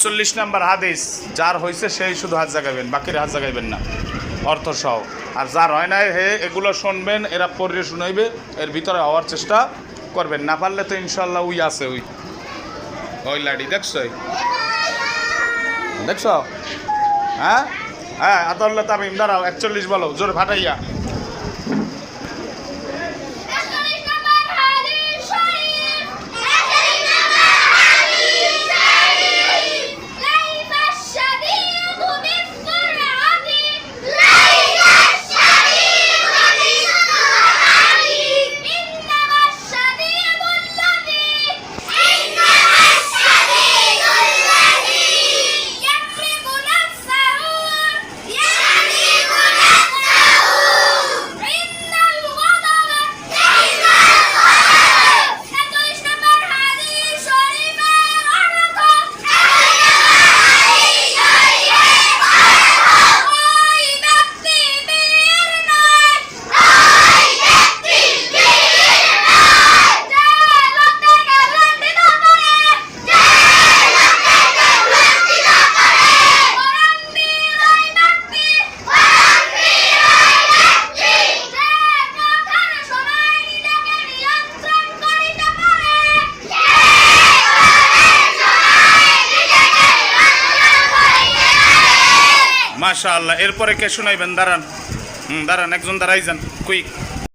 40 নম্বর হাদিস, যার হয়েছে সেই শুধু হাত জাগাবেন, বাকির হাত জাগাইবেন না অর্থ সহ। আর যার হয় নাই হে এগুলো শুনবেন, এরা পড়িয়ে শুনাইবে, এর ভিতরে হওয়ার চেষ্টা করবেন। না পারলে তো ইনশাল্লাহ উই আছে, ওই লাডি দেখছ, দেখছ? হ্যাঁ হ্যাঁ, আদাল্লাহ তামিম দাঁড়াও, 41 বলো জোরে ফাটাইয়া। মাশাআল্লাহ। এরপরে কে শুনাইবেন? দাঁড়ান, দাঁড়ান, একজন দাঁড়াই যান, কুইক।